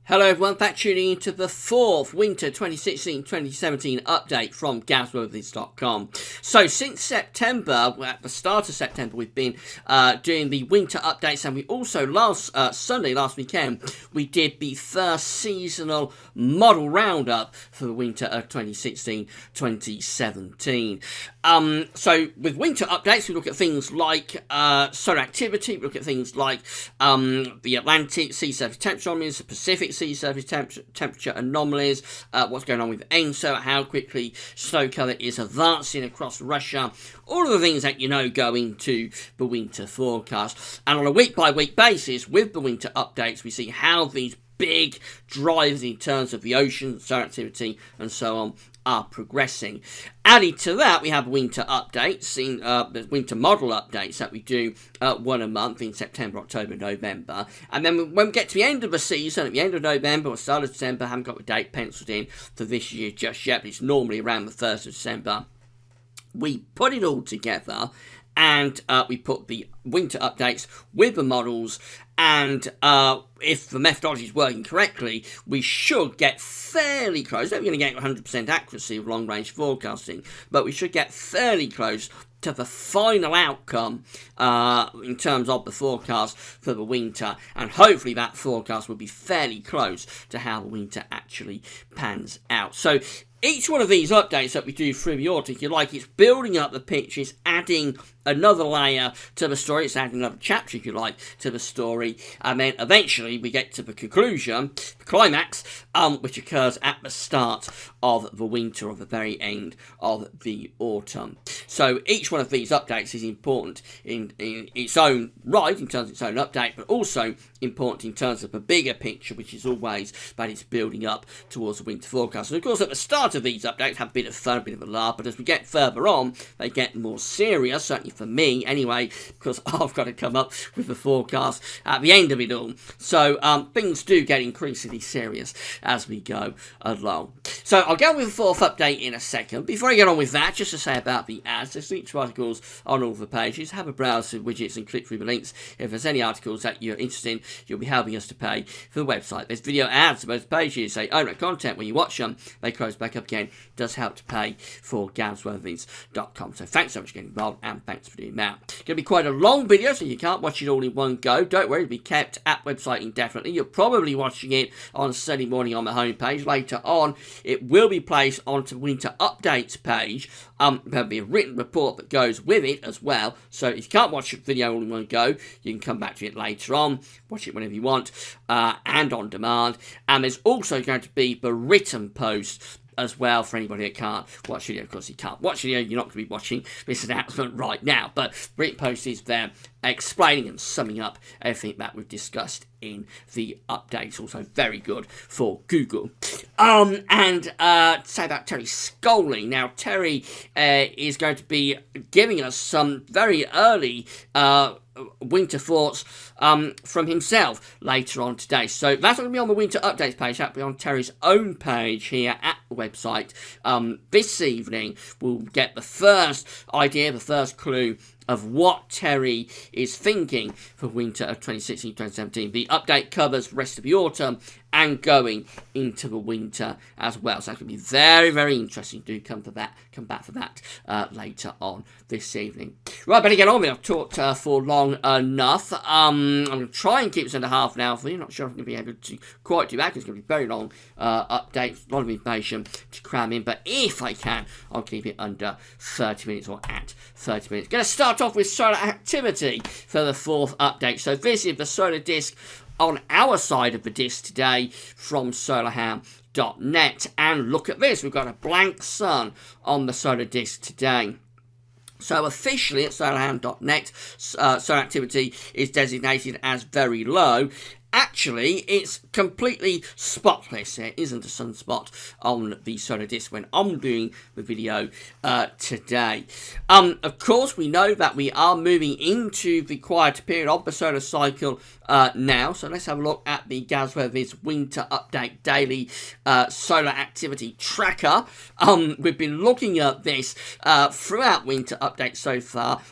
Hello everyone, back tuning into the fourth Winter 2016-2017 update from GavsWeatherVids.com. So since September, at the start of September, we've been doing the winter updates, and we also last weekend, we did the first seasonal model roundup for the winter of 2016-2017. So with winter updates, we look at things like solar activity, we look at things like the Atlantic sea surface temperature anomalies, the Pacific sea surface temperature anomalies, what's going on with ENSO, how quickly snow cover is advancing across Russia, all of the things that you know go into the winter forecast. And on a week-by-week basis, with the winter updates, we see how these big drivers in terms of the ocean, solar activity, and so on are progressing. Added to that, we have winter updates, the winter model updates that we do one a month in September, October, November. And then when we get to the end of the season, at the end of November or start of December, I haven't got the date penciled in for this year just yet, but it's normally around the 1st of December, we put it all together and we put the winter updates with the models, and if the methodology is working correctly, we should get fairly close. We're going to get 100% accuracy of long-range forecasting, but we should get fairly close to the final outcome in terms of the forecast for the winter, and hopefully that forecast will be fairly close to how the winter actually pans out. So each one of these updates that we do through the autumn, if you like, it's building up the picture, it's adding another layer to the story, it's adding another chapter, if you like, to the story, and then eventually we get to the conclusion, the climax, which occurs at the start of the winter, or the very end of the autumn. So each one of these updates is important in its own right, in terms of its own update, but also important in terms of the bigger picture, which is always that it's building up towards the winter forecast. And of course, at the start of these updates have a bit of fun, a bit of a laugh, but as we get further on, they get more serious, certainly for me anyway, because I've got to come up with the forecast at the end of it all. So things do get increasingly serious as we go along. So I'll go with the fourth update in a second. Before I get on with that, just to say about the ads, there's links to articles on all the pages. Have a browse through widgets and click through the links. If there's any articles that you're interested in, you'll be helping us to pay for the website. There's video ads on both pages. They own that content. When you watch them, they close back up again. It does help to pay for GavsWeatherVids.com. So thanks so much for getting involved, and thanks for doing that. It's going to be quite a long video, so you can't watch it all in one go. Don't worry, it'll be kept at website indefinitely. You're probably watching it on Sunday morning on the homepage. Later on, it will be placed onto the winter updates page. There'll be a written report that goes with it as well. So if you can't watch the video all in one go, you can come back to it later on, watch it whenever you want, and on demand. And there's also going to be the written post as well for anybody that can't watch video. Of course, you can't watch video, you're not going to be watching this announcement right now, but written post is there explaining and summing up everything that we've discussed in the updates. Also very good for Google. And say about Terry Scully. Now, Terry is going to be giving us some very early winter thoughts from himself later on today. So that's going to be on the winter updates page. That'll be on Terry's own page here at the website. This evening we'll get the first idea, the first clue of what Terry is thinking for winter of 2016-2017. The update covers the rest of the autumn and going into the winter as well. So that's going to be very, very interesting. Do come back for that later on this evening. Right, better get on with it. I've talked for long enough. I'm going to try and keep this under half an hour for you. Not sure if I'm going to be able to quite do that, because it's going to be very long updates, a lot of information to cram in. But if I can, I'll keep it under 30 minutes or at 30 minutes. Going to start off with solar activity for the fourth update. So this is the solar disk on our side of the disk today from solarham.net. And look at this, we've got a blank sun on the solar disk today. So officially at solarham.net, solar activity is designated as very low. Actually, it's completely spotless. There isn't a sunspot on the solar disk when I'm doing the video today. Of course, we know that we are moving into the quieter period of the solar cycle now. So let's have a look at the GavsWeatherVids Winter Update Daily Solar Activity Tracker. We've been looking at this throughout Winter Update so far.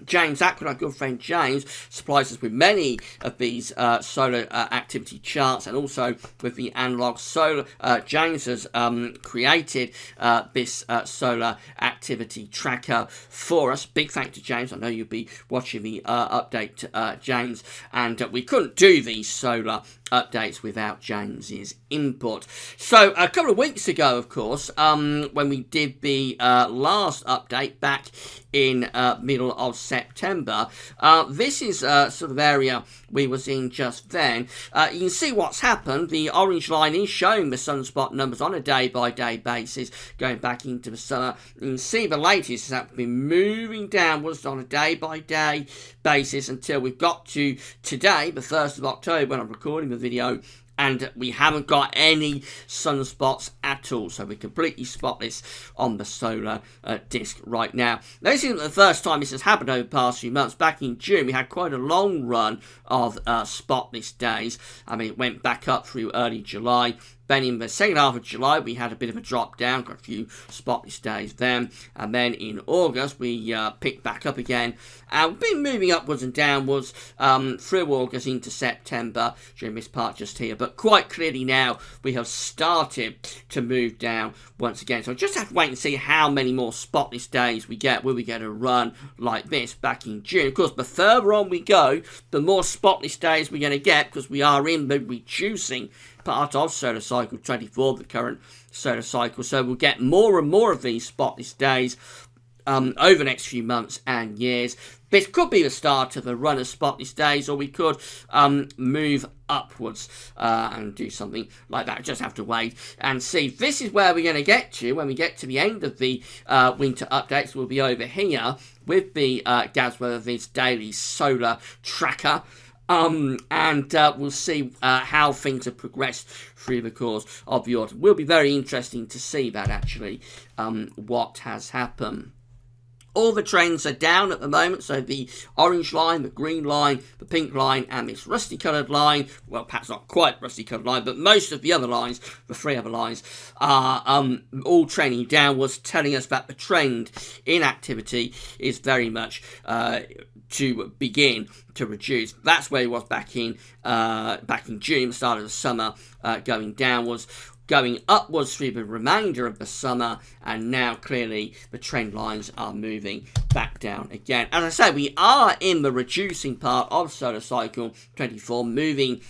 James Ackwood, our good friend James, supplies us with many of these solar activity charts, and also with the analog solar. James has created this solar activity tracker for us. Big thank to James. I know you'll be watching the update, James, and we couldn't do these solar updates without James's input. So a couple of weeks ago, of course, when we did the last update back in middle of September, this is sort of area we was in just then. You can see what's happened. The orange line is showing the sunspot numbers on a day-by-day basis going back into the summer. You can see the latest has been moving downwards on a day-by-day basis until we've got to today, the 1st of October, when I'm recording the video, and we haven't got any sunspots at all, so we're completely spotless on the solar disk right now. Now, this isn't the first time this has happened over the past few months. Back in June, we had quite a long run of spotless days. I mean, it went back up through early July. Then in the second half of July, we had a bit of a drop down, got a few spotless days then. And then in August, we picked back up again. And we've been moving upwards and downwards through August into September during this part just here. But quite clearly now, we have started to move down once again. So I just have to wait and see how many more spotless days we get. Will we get a run like this back in June? Of course, the further on we go, the more spotless days we're going to get, because we are in the reducing part of solar cycle 24, the current solar cycle. So we'll get more and more of these spotless days over the next few months and years. This could be the start of a run of spotless days, or we could move upwards and do something like that. Just have to wait and see. This is where we're going to get to when we get to the end of the winter updates. We'll be over here with the GasWeatherViz daily solar tracker. And we'll see how things have progressed through the course of the autumn. Will be very interesting to see that, actually, what has happened. All the trends are down at the moment, so the orange line, the green line, the pink line, and this rusty-coloured line, well, perhaps not quite rusty-coloured line, but most of the other lines, the three other lines, are all trending downwards, telling us that the trend in activity is very much to begin to reduce. That's where it was back in June, the start of the summer, going downwards, going upwards through the remainder of the summer, and now clearly the trend lines are moving back down again. As I say, we are in the reducing part of solar cycle 24, moving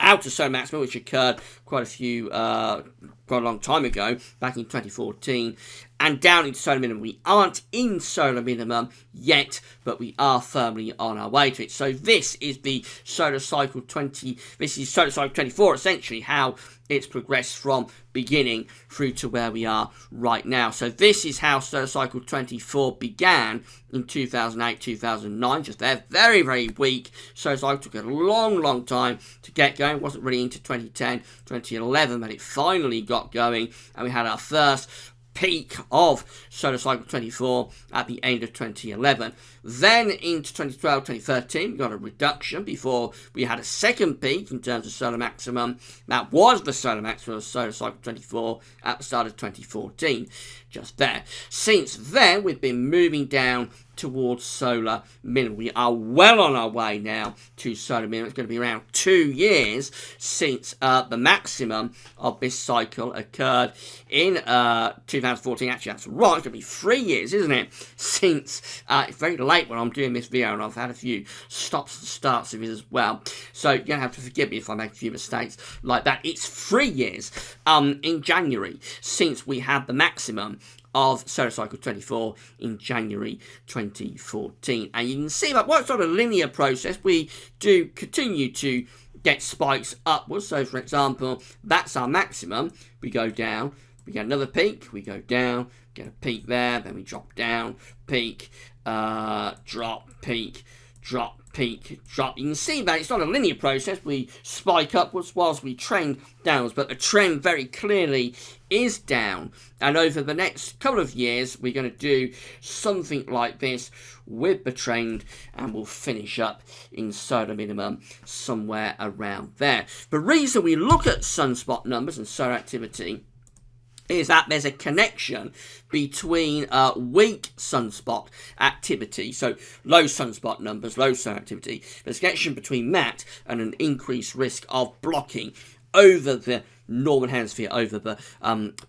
out of solar maximum, which occurred quite a long time ago, back in 2014, and down into solar minimum. We aren't in solar minimum yet, but we are firmly on our way to it. So this is the solar cycle 20. This is solar cycle 24, essentially how it's progressed from beginning through to where we are right now. So this is how solar cycle 24 began in 2008, 2009, just there, very, very weak. Solar cycle took a long time to get going. It wasn't really into 2010, 2011 that it finally got going, and we had our first peak of solar cycle 24 at the end of 2011. Then into 2012, 2013, we got a reduction before we had a second peak in terms of solar maximum. That was the solar maximum of solar cycle 24 at the start of 2014, just there. Since then, we've been moving down towards solar minimum. We are well on our way now to solar minimum. It's going to be around 2 years since the maximum of this cycle occurred in 2014. Actually, that's right. It's going to be 3 years, isn't it? Since it's very late when I'm doing this video, and I've had a few stops and starts of it as well. So you're going to have to forgive me if I make a few mistakes like that. It's 3 years in January since we had the maximum of solar cycle 24 in January 2014. And you can see that what sort of linear process we do continue to get spikes upwards. So for example, that's our maximum. We go down, we get another peak, we go down, get a peak there, then we drop down, peak, drop, peak, drop, peak, drop. You can see that it's not a linear process. We spike upwards whilst we trend downwards, but the trend very clearly is down. And over the next couple of years, we're going to do something like this with the trend, and we'll finish up in solar minimum somewhere around there. The reason we look at sunspot numbers and solar activity is that there's a connection between weak sunspot activity, so low sunspot numbers, low sun activity. There's a connection between that and an increased risk of blocking over the northern hemisphere, over the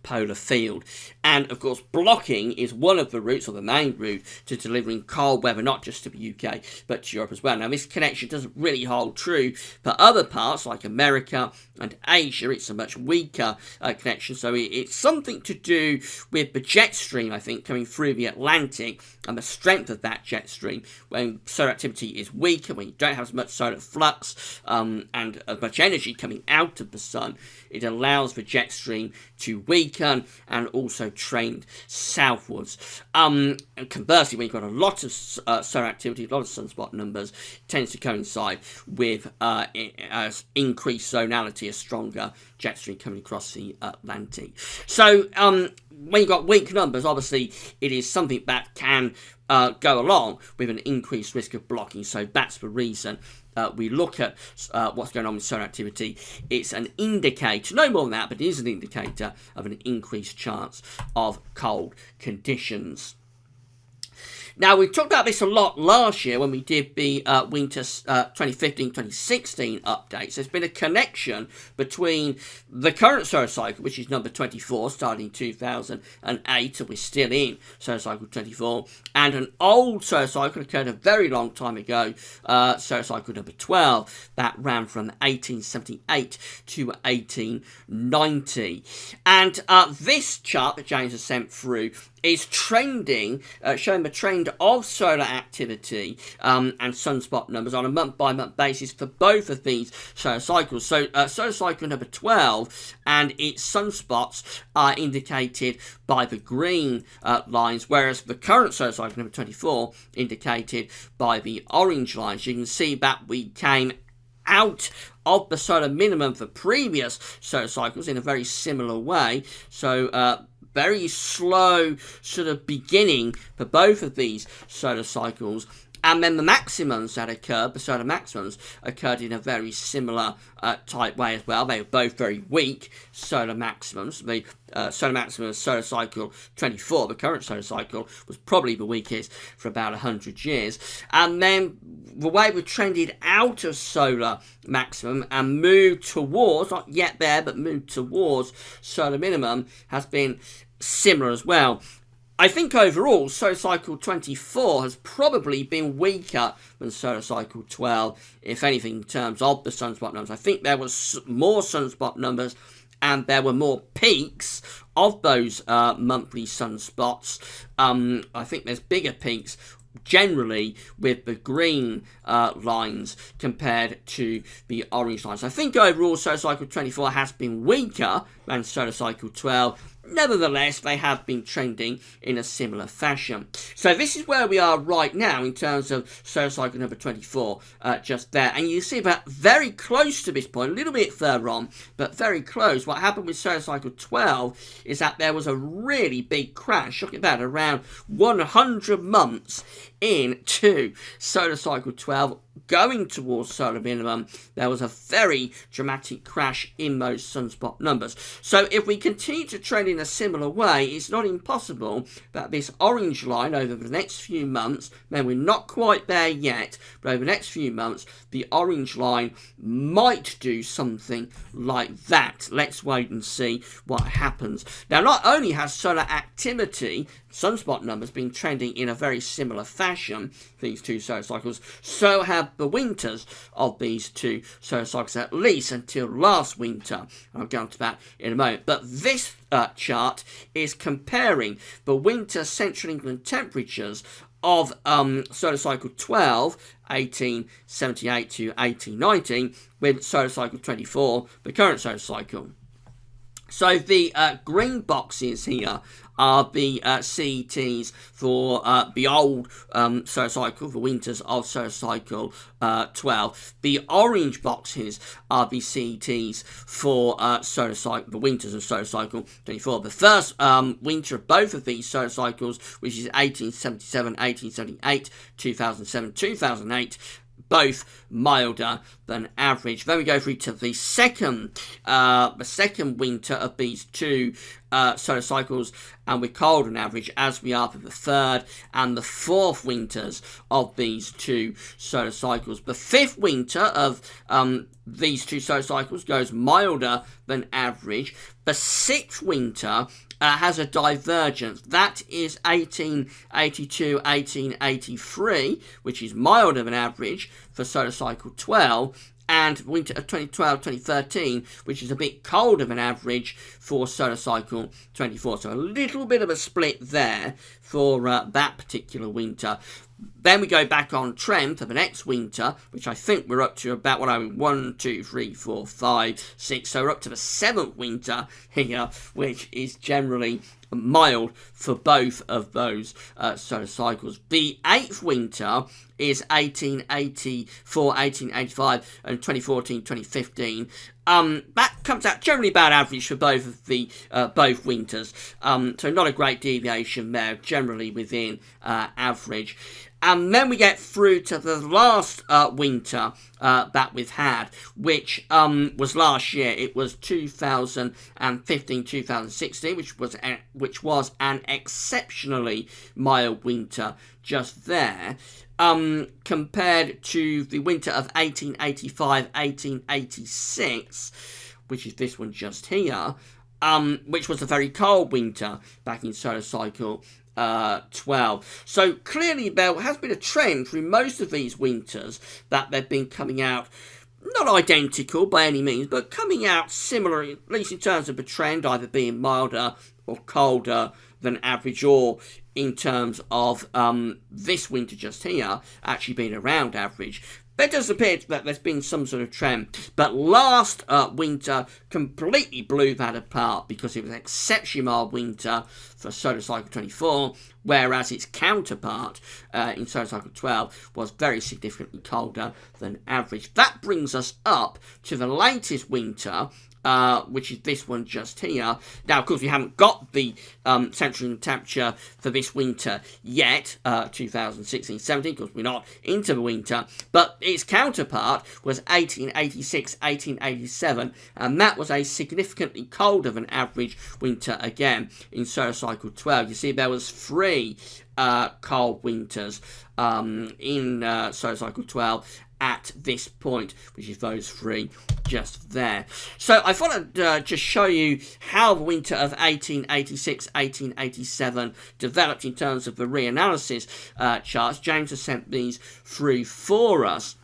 polar field. And of course, blocking is one of the routes, or the main route, to delivering cold weather, not just to the UK, but to Europe as well. Now, this connection doesn't really hold true for other parts, like America and Asia. It's a much weaker connection, so it's something to do with the jet stream, I think, coming through the Atlantic, and the strength of that jet stream. When solar activity is weaker, when you don't have as much solar flux and as much energy coming out of the sun, it allows the jet stream to weaken and also trend southwards. And conversely, when you've got a lot of solar activity, a lot of sunspot numbers, it tends to coincide with increased zonality, a stronger jet stream coming across the Atlantic. So when you've got weak numbers, obviously it is something that can go along with an increased risk of blocking. So that's the reason we look at what's going on with solar activity. It's an indicator, no more than that, but it is an indicator of an increased chance of cold conditions. Now, we talked about this a lot last year when we did the winter 2015-2016 updates. There's been a connection between the current solar cycle, which is number 24, starting in 2008, and we're still in solar cycle 24, and an old solar cycle that occurred a very long time ago, solar cycle number 12, that ran from 1878 to 1890. And this chart that James has sent through is trending, showing the trend of solar activity and sunspot numbers on a month-by-month basis for both of these solar cycles. So solar cycle number 12 and its sunspots are indicated by the green lines, whereas the current solar cycle number 24 indicated by the orange lines. You can see that we came out of the solar minimum for previous solar cycles in a very similar way. So very slow sort of beginning for both of these solar cycles. And then the maximums that occurred, the solar maximums, occurred in a very similar type way as well. They were both very weak solar maximums. The solar maximum of solar cycle 24, the current solar cycle, was probably the weakest for about 100 years. And then the way we trended out of solar maximum and moved towards, not yet there, but moved towards solar minimum, has been similar as well. I think overall, solar cycle 24 has probably been weaker than solar cycle 12, if anything, in terms of the sunspot numbers. I think there was more sunspot numbers and there were more peaks of those monthly sunspots. I think there's bigger peaks generally with the green lines compared to the orange lines. I think overall solar cycle 24 has been weaker than solar cycle 12. Nevertheless, they have been trending in a similar fashion. So this is where we are right now in terms of solar cycle number 24, just there. And you see that very close to this point, a little bit further on, but very close. What happened with solar cycle 12 is that there was a really big crash. Look at that, around 100 months into solar cycle 12, going towards solar minimum, there was a very dramatic crash in those sunspot numbers. So if we continue to trend in a similar way, it's not impossible that this orange line over the next few months, now we're not quite there yet, but over the next few months, the orange line might do something like that. Let's wait and see what happens. Now, not only has solar activity, sunspot numbers, been trending in a very similar fashion, these two solar cycles, so have the winters of these two solar cycles, at least until last winter. I'll go on to that in a moment. But this chart is comparing the winter Central England temperatures of solar cycle 12, 1878 to 1890, with solar cycle 24, the current solar cycle. So the green boxes here are the CETs for the old solar cycle, the winters of solar cycle 12. The orange boxes are the CETs for solar cycle, the winters of solar cycle 24. The first winter of both of these solar cycles, which is 1877, 1878, 2007, 2008, both milder than average. Then we go through to the second winter of these two solar cycles, and we're cold on average, as we are for the third and the fourth winters of these two solar cycles. The fifth winter of these two solar cycles goes milder than average. The sixth winter has a divergence. That is 1882, 1883, which is milder than average for solar cycle 12, and winter of 2012, 2013, which is a bit colder than average for solar cycle 24. So a little bit of a split there for that particular winter. Then we go back on trend for the next winter, which I think we're up to about 1, 2, 3, 4, 5, 6. So we're up to the seventh winter here, which is generally mild for both of those solar cycles. The eighth winter is 1884, 1885, and 2014, 2015. That comes out generally about average for both of the both winters. So not a great deviation there, generally within average. And then we get through to the last winter that we've had, which was last year. It was 2015-2016, which was an exceptionally mild winter just there, compared to the winter of 1885-1886, which is this one just here, which was a very cold winter back in solar cycle 12. So clearly there has been a trend through most of these winters that they've been coming out, not identical by any means, but coming out similar, at least in terms of the trend, either being milder or colder than average, or in terms of this winter just here actually being around average. There does appear that there's been some sort of trend, but last winter completely blew that apart because it was an exceptionally mild winter for solar cycle 24, whereas its counterpart in solar cycle 12 was very significantly colder than average. That brings us up to the latest winter, which is this one just here. Now, of course, we haven't got the central temperature for this winter yet, 2016-17, because we're not into the winter, but its counterpart was 1886-1887, and that was a significantly colder than average winter again in solar cycle 12. You see, there was 3 cold winters in solar cycle 12 at this point, which is those 3 just there. So I thought I'd just show you how the winter of 1886-1887 developed in terms of the reanalysis charts. James has sent these through for us.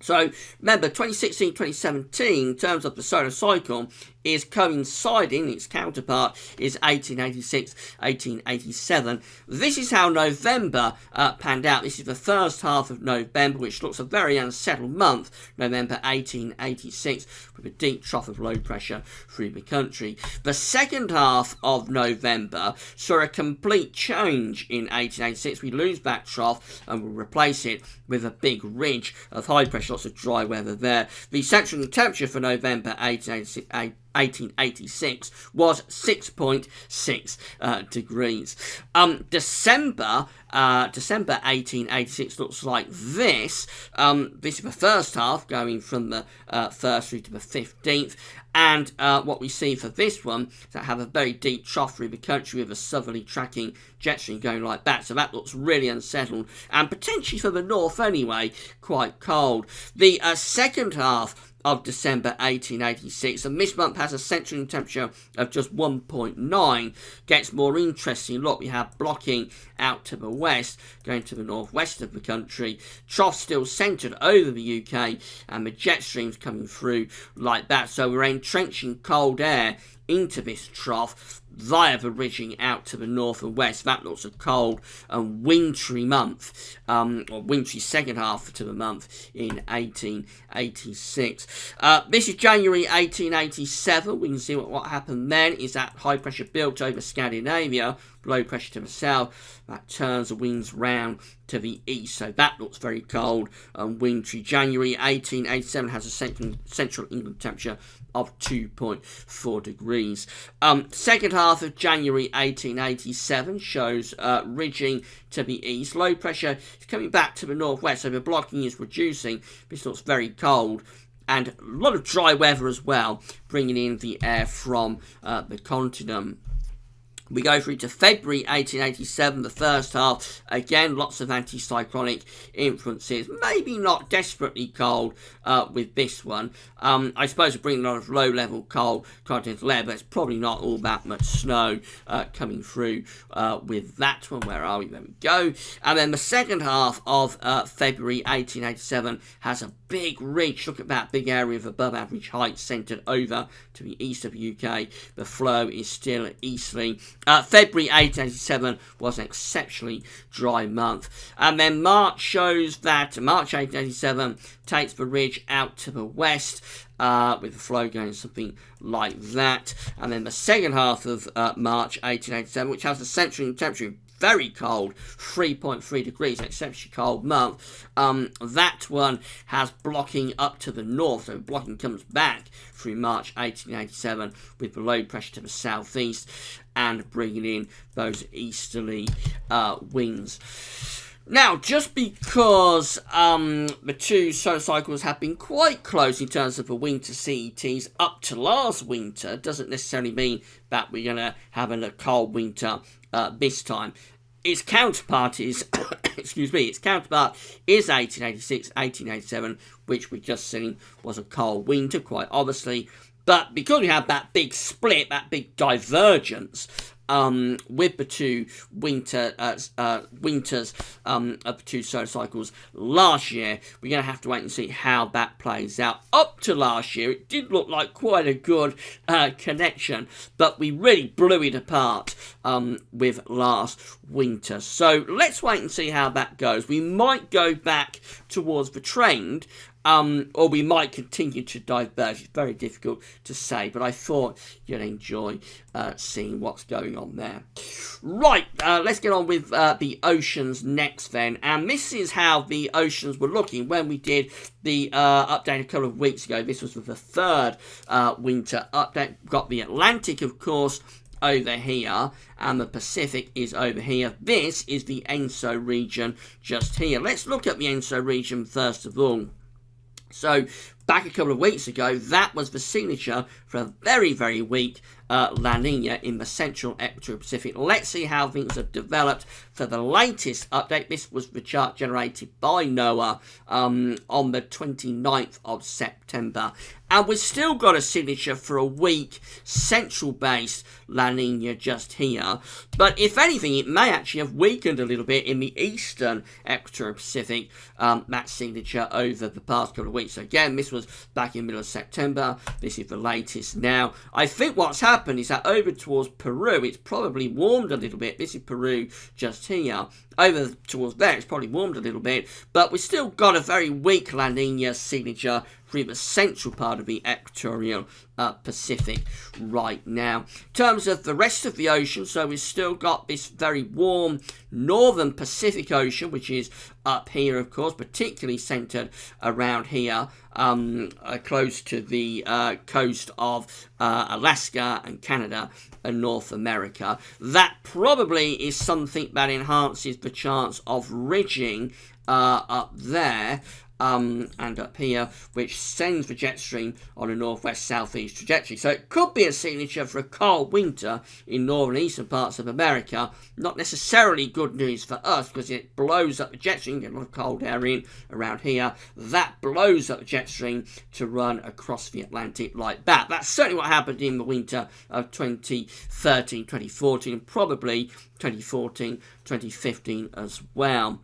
So remember, 2016-2017, in terms of the solar cycle, is coinciding, its counterpart is 1886-1887. This is how November panned out. This is the first half of November, which looks a very unsettled month, November 1886, with a deep trough of low pressure through the country. The second half of November saw a complete change in 1886. We lose that trough and we'll replace it with a big ridge of high pressure, lots of dry weather there. The central temperature for November 1886 was 6.6 degrees. December 1886 looks like this. This is the first half, going from the 1st through to the 15th. And what we see for this one is that have a very deep trough through the country with a southerly tracking jet stream going like that. So that looks really unsettled, and potentially for the north anyway, quite cold. The second half of December 1886, and this month has a central temperature of just 1.9. Gets more interesting. Look, we have blocking out to the west, going to the northwest of the country. Trough still centred over the UK, and the jet streams coming through like that. So we're entrenching cold air into this trough via the ridging out to the north and west. That looks a cold and wintry month, or wintry second half to the month in 1886. This is January 1887. We can see what happened then is that high pressure built over Scandinavia, low pressure to the south, that turns the winds round to the east, so that looks very cold and wintry. January 1887 has a central England temperature of 2.4 degrees. Second half of January 1887 shows ridging to the east. Low pressure is coming back to the northwest, so the blocking is reducing. This looks very cold and a lot of dry weather as well, bringing in the air from the continent. We go through to February 1887, the first half. Again, lots of anticyclonic influences. Maybe not desperately cold with this one. I suppose we're bringing a lot of low-level cold continental air, but it's probably not all that much snow coming through with that one. Where are we? There we go. And then the second half of February 1887 has a big ridge. Look at that big area of above average height centred over to the east of the UK. The flow is still easterly. February 1887 was an exceptionally dry month. And then March shows that March 1887 takes the ridge out to the west, with the flow going something like that. And then the second half of March 1887, which has the central temperature very cold, 3.3 degrees, an exceptionally cold month. That one has blocking up to the north, so blocking comes back through March 1887 with the low pressure to the southeast and bringing in those easterly winds. Now, just because the two solar cycles have been quite close in terms of the winter CETs up to last winter, doesn't necessarily mean that we're going to have a cold winter this time. Its counterpart is, its counterpart is 1886, 1887, which we just seen was a cold winter, quite obviously. But because we had that big split, that big divergence with the two winters of the two solar cycles last year, we're going to have to wait and see how that plays out. Up to last year, it did look like quite a good connection, but we really blew it apart with last winter. So let's wait and see how that goes. We might go back towards the trend, or we might continue to diverge. It's very difficult to say, but I thought you'd enjoy seeing what's going on there. Right, let's get on with the oceans next then. And this is how the oceans were looking when we did the update a couple of weeks ago. This was with the third winter update. We've got the Atlantic, of course, over here, and the Pacific is over here. This is the ENSO region just here. Let's look at the ENSO region first of all. So, back a couple of weeks ago, that was the signature for a very, very weak La Nina in the central equatorial Pacific. Let's see how things have developed for the latest update. This was the chart generated by NOAA on the 29th of September. And we've still got a signature for a weak central-based La Nina just here. But if anything, it may actually have weakened a little bit in the eastern equatorial Pacific, that signature over the past couple of weeks. So again, this was back in the middle of September. This is the latest now. I think what's happened is that over towards Peru, it's probably warmed a little bit. This is Peru just here. Over towards there, it's probably warmed a little bit. But we've still got a very weak La Nina signature through the central part of the equatorial Pacific right now. In terms of the rest of the ocean, so we've still got this very warm northern Pacific Ocean, which is up here, of course, particularly centered around here, close to the coast of Alaska and Canada and North America. That probably is something that enhances the chance of ridging up there. And up here, which sends the jet stream on a northwest-southeast trajectory. So it could be a signature for a cold winter in northern and eastern parts of America. Not necessarily good news for us, because it blows up the jet stream, get a lot of cold air in around here. That blows up the jet stream to run across the Atlantic like that. That's certainly what happened in the winter of 2013, 2014, and probably 2014, 2015 as well.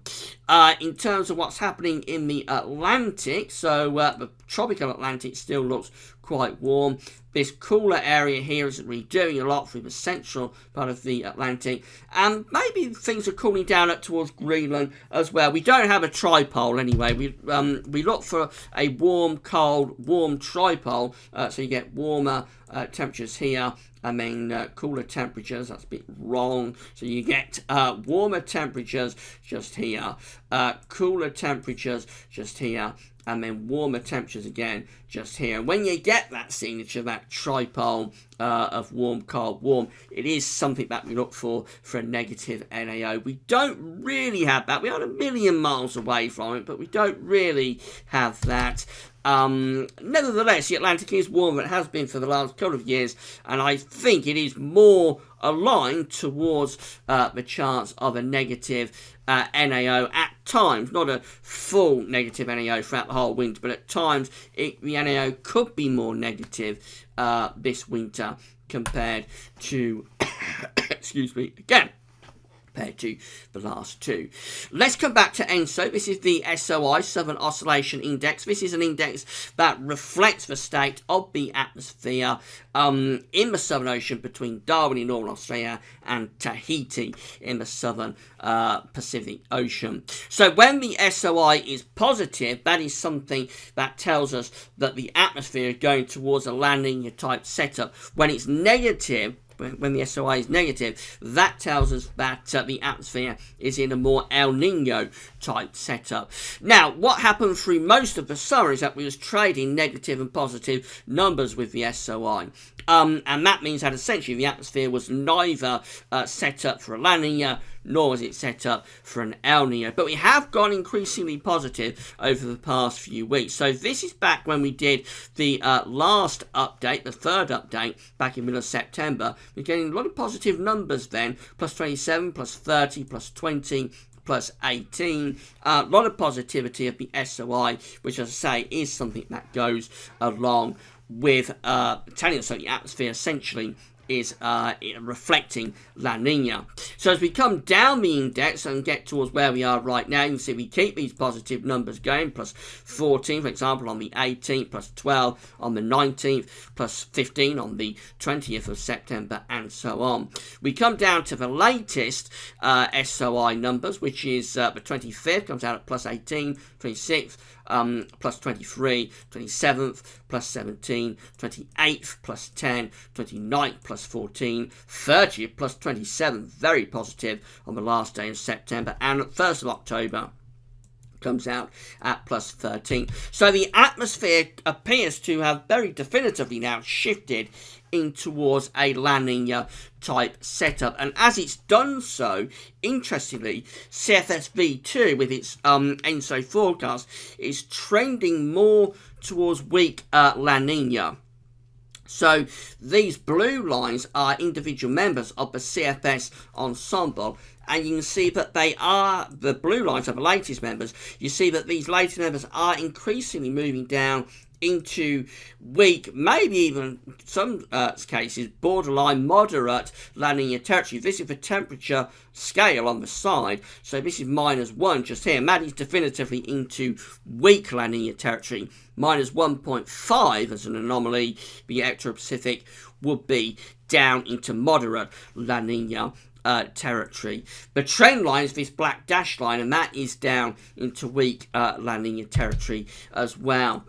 In terms of what's happening in the Atlantic, so the tropical Atlantic still looks quite warm. This cooler area here isn't really doing a lot through the central part of the Atlantic, and maybe things are cooling down up towards Greenland as well. We don't have a tripole anyway. We look for a warm, cold, warm tripole, so you get warmer temperatures here, and then cooler temperatures. That's a bit wrong. So you get warmer temperatures just here, cooler temperatures just here, and then warmer temperatures again just here. And when you get that signature, that tripole of warm, cold, warm, it is something that we look for a negative NAO. We don't really have that. We are a million miles away from it, but we don't really have that. Nevertheless, the Atlantic is warmer than it has been for the last couple of years, and I think it is more aligned towards the chance of a negative NAO at times, not a full negative NAO throughout the whole winter, but at times the NAO could be more negative this winter compared to, excuse me, again, compared to the last two. Let's come back to ENSO. This is the SOI, Southern Oscillation Index. This is an index that reflects the state of the atmosphere in the Southern Ocean between Darwin in northern Australia and Tahiti in the Southern Pacific Ocean. So when the SOI is positive, that is something that tells us that the atmosphere is going towards a La Nina type setup. When it's negative, when the SOI is negative, that tells us that the atmosphere is in a more El Nino type setup. Now, what happened through most of the summer is that we was trading negative and positive numbers with the SOI. And that means that essentially the atmosphere was neither set up for a La Nina, nor was it set up for an El Nino. But we have gone increasingly positive over the past few weeks. So this is back when we did the last update, the third update, back in middle of September. We're getting a lot of positive numbers then, plus 27, plus 30, plus 20, plus 18, a lot of positivity of the SOI, which, as I say, is something that goes along with telling us that the atmosphere essentially is reflecting La Nina. So as we come down the index and get towards where we are right now, you can see we keep these positive numbers going, plus 14, for example, on the 18th, plus 12 on the 19th, plus 15 on the 20th of September, and so on. We come down to the latest SOI numbers, which is the 25th, comes out at plus 18, 26th, plus 23, 27th, plus 17, 28th, plus 10, 29th, plus 14, 30th, plus 27, very positive on the last day of September, and 1st of October comes out at plus 13. So the atmosphere appears to have very definitively now shifted in towards a La Nina type setup, and as it's done so, interestingly, CFS-V2 with its ENSO forecast is trending more towards weak La Nina. So these blue lines are individual members of the CFS ensemble, and you can see that they are, the blue lines are the latest members. You see that these latest members are increasingly moving down into weak, maybe even some cases borderline moderate La Nina territory. This is the temperature scale on the side, so this is -1 just here, and that is definitively into weak La Nina territory. -1.5 as an anomaly, the Ecto-Pacific would be down into moderate La Nina territory. The trend line is this black dashed line, and that is down into weak La Nina territory as well.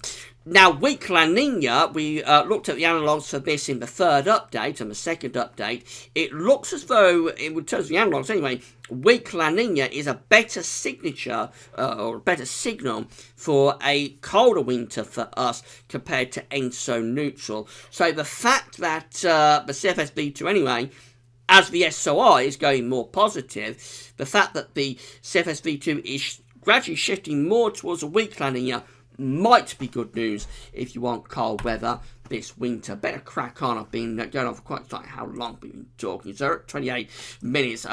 Now, weak La Nina, we looked at the analogues for this in the third update and the second update. It looks as though, in terms of the analogues anyway, weak La Nina is a better signature, or a better signal for a colder winter for us compared to ENSO neutral. So the fact that the CFS-V2 anyway, as the SOI is going more positive, the fact that the CFS-V2 is gradually shifting more towards a weak La Nina might be good news if you want cold weather this winter. Better crack on. I've been going on for quite like how long we've been talking. So 28 minutes.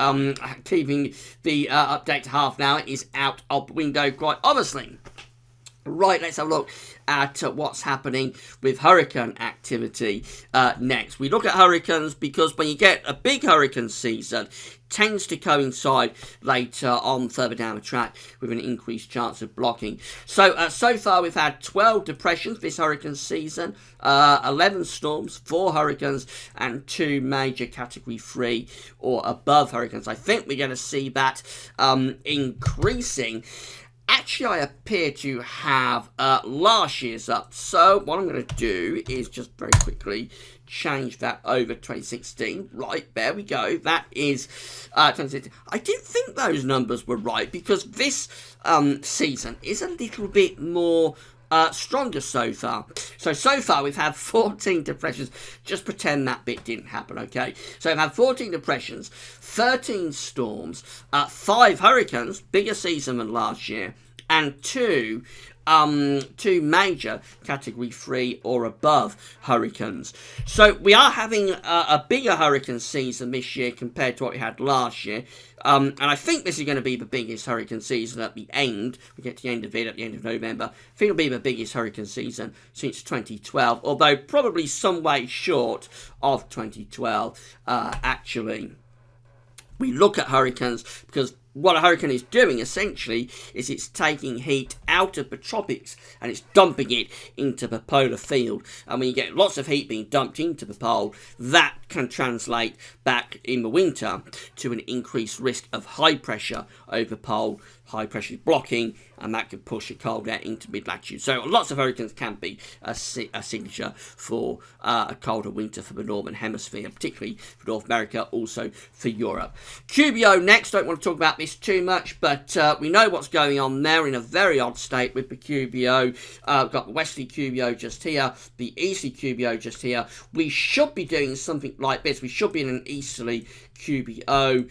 Keeping the update to half an hour is out of the window quite obviously. Right, let's have a look at what's happening with hurricane activity next. We look at hurricanes because when you get a big hurricane season, it tends to coincide later on further down the track with an increased chance of blocking. So, so far we've had 12 depressions this hurricane season, 11 storms, 4 hurricanes, and 2 major Category 3 or above hurricanes. I think we're going to see that increasing. Actually, I appear to have last year's up. So what I'm going to do is just very quickly change that over 2016. Right, there we go. That is 2016. I didn't think those numbers were right because this season is a little bit more stronger so far. So far we've had 14 depressions. Just pretend that bit didn't happen, okay? So we've had 14 depressions, 13 storms, 5 hurricanes, bigger season than last year, and two major category 3 or above hurricanes. So we are having a bigger hurricane season this year compared to what we had last year. And I think this is going to be the biggest hurricane season at the end. We get to the end of it at the end of November. I think it'll be the biggest hurricane season since 2012, although probably some way short of 2012, actually. We look at hurricanes because what a hurricane is doing essentially is it's taking heat out of the tropics and it's dumping it into the polar field. And when you get lots of heat being dumped into the pole, that can translate back in the winter to an increased risk of high pressure over the pole. High pressure is blocking, and that could push the cold air into mid-latitude. So lots of hurricanes can be a signature for a colder winter for the Northern Hemisphere, particularly for North America, also for Europe. QBO next. Don't want to talk about this too much, but we know what's going on there in a very odd state with the QBO. We've got the westerly QBO just here, the easterly QBO just here. We should be doing something like this. We should be in an easterly QBO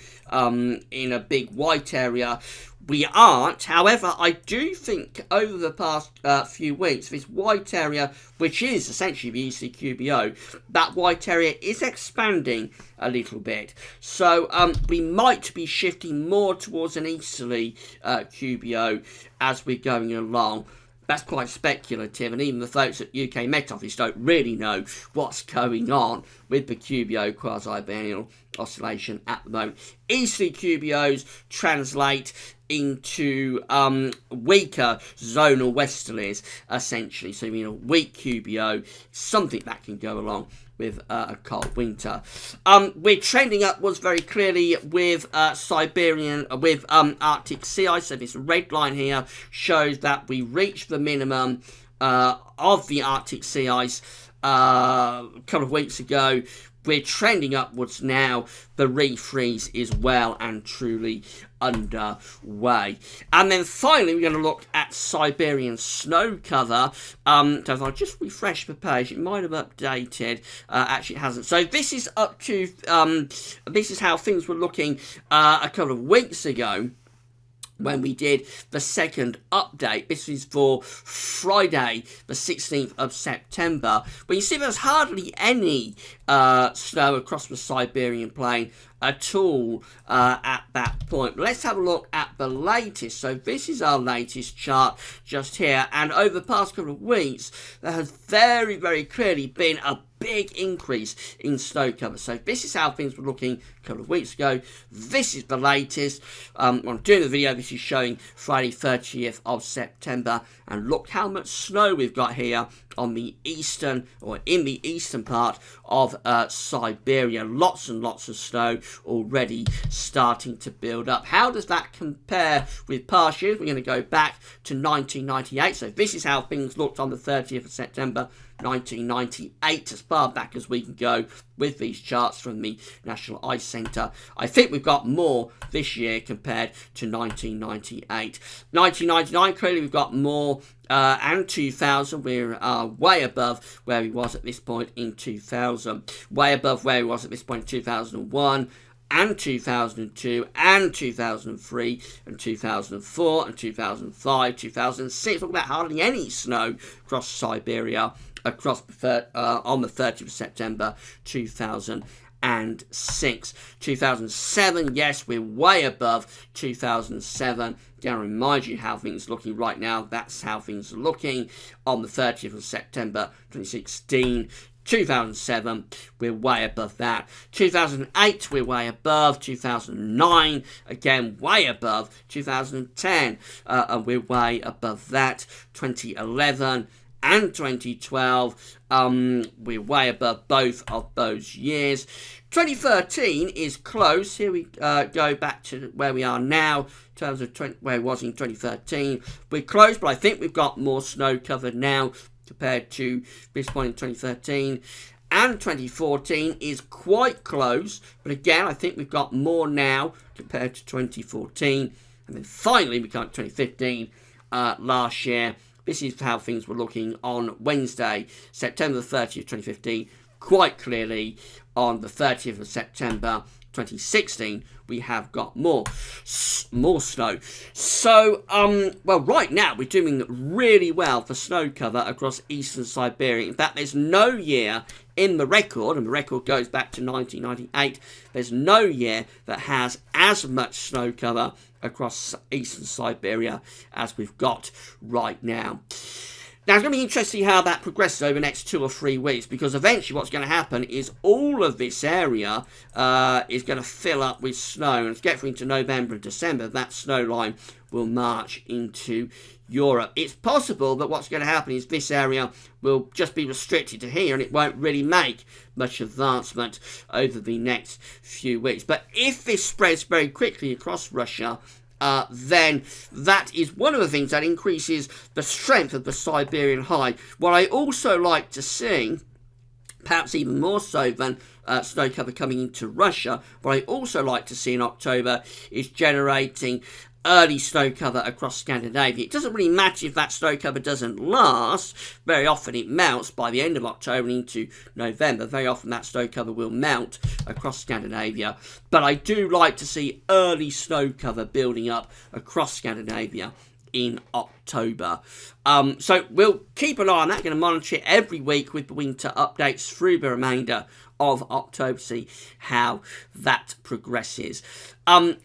in a big white area. We aren't. However, I do think over the past few weeks, this white area, which is essentially the easterly QBO, that white area is expanding a little bit. So we might be shifting more towards an easterly QBO as we're going along. That's quite speculative, and even the folks at UK Met Office don't really know what's going on with the QBO quasi-biennial oscillation at the moment. Easterly QBOs translate into weaker zonal westerlies, essentially. So you mean a weak QBO, something that can go along with a cold winter. We're trending upwards very clearly with Arctic sea ice. So this red line here shows that we reached the minimum of the Arctic sea ice a couple of weeks ago. We're trending upwards now. The refreeze is well and truly underway. And then finally, we're going to look at Siberian snow cover. So if I just refresh the page, it might have updated. Actually, it hasn't. So this is up to, this is how things were looking a couple of weeks ago when we did the second update. This is for Friday, the 16th of September. But you see there's hardly any snow across the Siberian plain at all at that point. But let's have a look at the latest. So this is our latest chart just here. And over the past couple of weeks, there has very, very clearly been a big increase in snow cover. So this is how things were looking a couple of weeks ago. This is the latest. I'm doing the video. This is showing Friday 30th of September. And look how much snow we've got here on the eastern, or in the eastern part of Siberia. Lots and lots of snow already starting to build up. How does that compare with past years? We're going to go back to 1998. So this is how things looked on the 30th of September 1998, as far back as we can go with these charts from the National Ice Centre. I think we've got more this year compared to 1998. 1999, clearly we've got more, and 2000, we're way above where we was at this point in 2000, way above where we was at this point in 2001, and 2002, and 2003, and 2004, and 2005, 2006. Talk about hardly any snow across Siberia across on the 30th of September 2006. 2007, yes, we're way above 2007. Going to remind you how things are looking right now. That's how things are looking on the 30th of September 2016. 2007, we're way above that. 2008, we're way above. 2009, again, way above. 2010, and we're way above that. 2011 and 2012, we're way above both of those years. 2013 is close. Here we go back to where we are now in terms of where it was in 2013. We're close, but I think we've got more snow covered now compared to this point in 2013. And 2014 is quite close, but again, I think we've got more now compared to 2014. And then finally, we got 2015 last year. this is how things were looking on Wednesday, September the 30th, 2015. Quite clearly, on the 30th of September 2016, we have got more snow. So, well, right now we're doing really well for snow cover across eastern Siberia. In fact, there's no year in the record, and the record goes back to 1998, there's no year that has as much snow cover across eastern Siberia as we've got right now. Now, it's going to be interesting how that progresses over the next 2 or 3 weeks, because eventually what's going to happen is all of this area is going to fill up with snow, and as we get into November and December, that snow line will march into Europe. It's possible that what's going to happen is this area will just be restricted to here, and it won't really make much advancement over the next few weeks. But if this spreads very quickly across Russia, then that is one of the things that increases the strength of the Siberian high. What I also like to see, perhaps even more so than snow cover coming into Russia, what I also like to see in October is generating early snow cover across Scandinavia. It doesn't really matter if that snow cover doesn't last. Very often it melts by the end of October into November. Very often that snow cover will melt across Scandinavia. But I do like to see early snow cover building up across Scandinavia in October. So we'll keep an eye on that. Going to monitor it every week with the winter updates through the remainder of October, see how that progresses.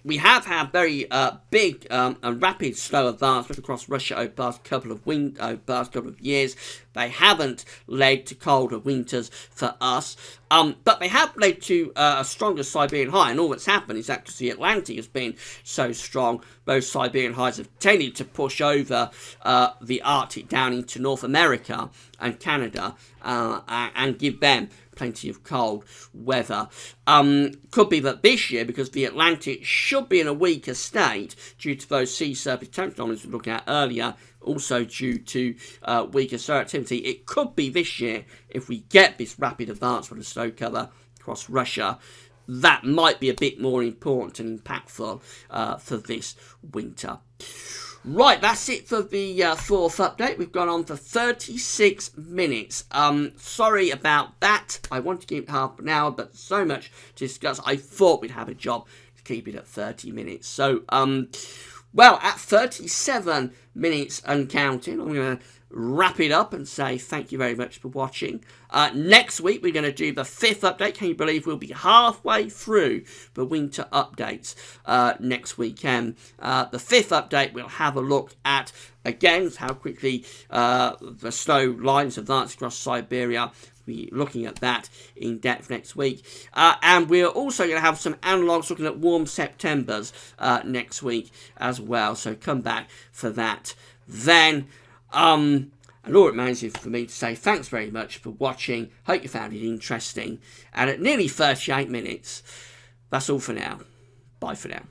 We have had very big and rapid snow advancement across Russia over the past couple of years. They haven't led to colder winters for us, but they have led to a stronger Siberian high, and all that's happened is that because the Atlantic has been so strong, those Siberian highs have tended to push over the Arctic down into North America and Canada and give them plenty of cold weather. Could be that this year, because the Atlantic should be in a weaker state due to those sea surface temperature anomalies we were looking at earlier, also due to weaker solar activity, it could be this year, if we get this rapid advancement of snow cover across Russia, that might be a bit more important and impactful for this winter. Right, that's it for the fourth update. We've gone on for 36 minutes. Sorry about that. I wanted to keep it half an hour, but so much to discuss. I thought we'd have a job to keep it at 30 minutes. So, well, at 37 minutes and counting, I'm going to wrap it up and say thank you very much for watching. Next week, we're going to do the fifth update. Can you believe we'll be halfway through the winter updates next weekend? The fifth update, we'll have a look at, again, how quickly the snow lines advance across Siberia. We'll be looking at that in depth next week. And we're also going to have some analogues looking at warm Septembers next week as well. So come back for that then. And all it remains is for me to say thanks very much for watching. Hope you found it interesting. And at nearly 38 minutes, that's all for now. Bye for now.